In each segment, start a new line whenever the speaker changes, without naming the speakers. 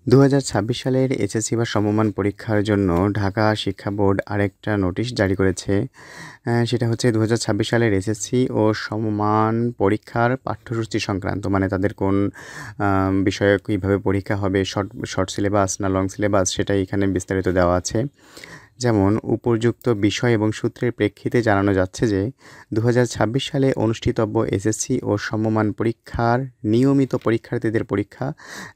২০২৬ সালের এসএসসি বা সমমান পরীক্ষার জন্য ঢাকা শিক্ষা বোর্ড আরেকটা নোটিশ জারি করেছে। সেটা হচ্ছে ২০২৬ সালের এসএসসি ও সমমান পরীক্ষার পাঠ্যসূচি সংক্রান্ত। মানে তাদের কোন বিষয়ে কীভাবে পরীক্ষা হবে, শর্ট সিলেবাস না লং সিলেবাস, সেটাই এখানে বিস্তারিত দেওয়া আছে। যেমন উপর্যুক্ত বিষয় এবং সূত্রের প্রেক্ষিতে জানানো যাচ্ছে যে ২০২৬ সালে অনুষ্ঠিতব্য এসএসসি ও সমমান পরীক্ষার নিয়মিত পরীক্ষার্থীদের পরীক্ষা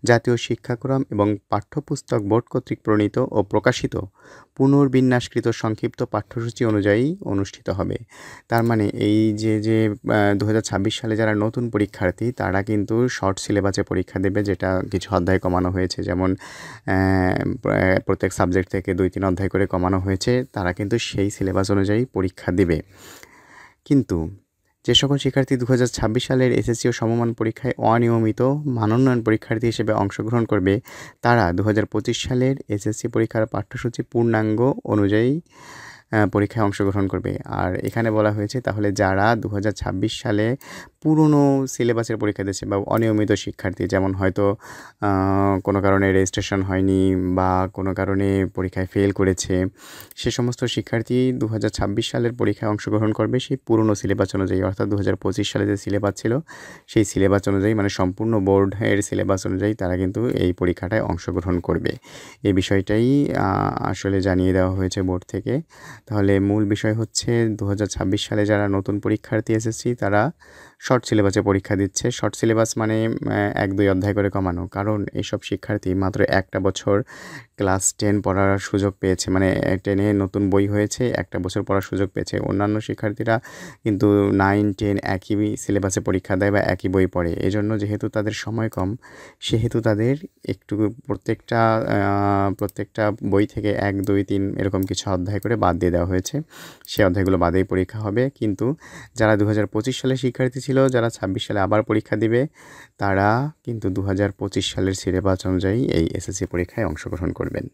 জাতীয় শিক্ষাক্রম এবং পাঠ্যপুস্তক বোর্ড কর্তৃক প্রণীত ও প্রকাশিত পুনর্বিন্যাসকৃত সংক্ষিপ্ত পাঠ্যসূচি অনুযায়ী অনুষ্ঠিত হবে। তার মানে এই যে ২০২৬ সালে যারা নতুন পরীক্ষার্থী তারা কিন্তু শর্ট সিলেবাসে পরীক্ষা দেবে, যেটা কিছু অধ্যায় কমানো হয়েছে। যেমন প্রত্যেক সাবজেক্ট থেকে ২-৩ অধ্যায় করে কমানো হয়েছে। তারা কিন্তু সেই সিলেবাস অনুযায়ী পরীক্ষা দিবে। কিন্তু যে সকল শিক্ষার্থী ২০২৬ সালের এসএসসি ও সমমান পরীক্ষায় অনিয়মিত মানোন্নয়ন পরীক্ষার্থী হিসেবে অংশগ্রহণ করবে, তারা ২০২৫ সালের এসএসসি পরীক্ষার পাঠ্যসূচি পূর্ণাঙ্গ অনুযায়ী পরীক্ষায় অংশগ্রহণ করবে। আর এখানে বলা হয়েছে তাহলে যারা ২০২৬ সালে পুরনো সিলেবাসের পরীক্ষা দিয়েছে বা অনিয়মিত শিক্ষার্থী, যেমন হয়তো কোনো কারণে রেজিস্ট্রেশন হয়নি বা কোনো কারণে পরীক্ষায় ফেল করেছে, সে সমস্ত শিক্ষার্থী ২০২৬ সালের পরীক্ষায় অংশগ্রহণ করবে সেই পুরনো সিলেবাস অনুযায়ী। অর্থাৎ ২০২৫ সালে যে সিলেবাস ছিল সেই সিলেবাস অনুযায়ী, মানে সম্পূর্ণ বোর্ডের সিলেবাস অনুযায়ী তারা কিন্তু এই পরীক্ষাটায় অংশগ্রহণ করবে। এই বিষয়টাই আসলে জানিয়ে দেওয়া হয়েছে বোর্ড থেকে। তাহলে মূল বিষয় হচ্ছে ২০২৬ সালে যারা নতুন পরীক্ষার্থী এসএসসি তারা শর্ট সিলেবাসে পরীক্ষা দিচ্ছে। শর্ট সিলেবাস মানে ১-২ অধ্যায় করে কমানো। কারণ এইসব শিক্ষার্থী মাত্র একটা বছর ক্লাস 10 পড়ার সুযোগ পেয়েছে, মানে 10-এ নতুন বই হয়েছে, একটা বছর পড়ার সুযোগ পেয়েছে। অন্যান্য শিক্ষার্থীরা কিন্তু 9-10 একই সিলেবাসে পরীক্ষা দেয় বা একই বই পড়ে। এজন্য যেহেতু তাদের সময় কম, সেহেতু তাদের একটু প্রত্যেকটা বই থেকে 1-2-3 এরকম কিছু অধ্যায় করে বাদ দিয়ে দেওয়া হয়েছে। সেই অধ্যায়গুলো বাদেই পরীক্ষা হবে। কিন্তু যারা ২০২৫ সালের শিক্ষার্থী ছিল, যারা ২৬ সালে আবার পরীক্ষা দিবে, তারা কিন্তু ২০২৫ সালের সিলেবাস অনুযায়ী এই এসএসসি পরীক্ষায় অংশগ্রহণ করবেন।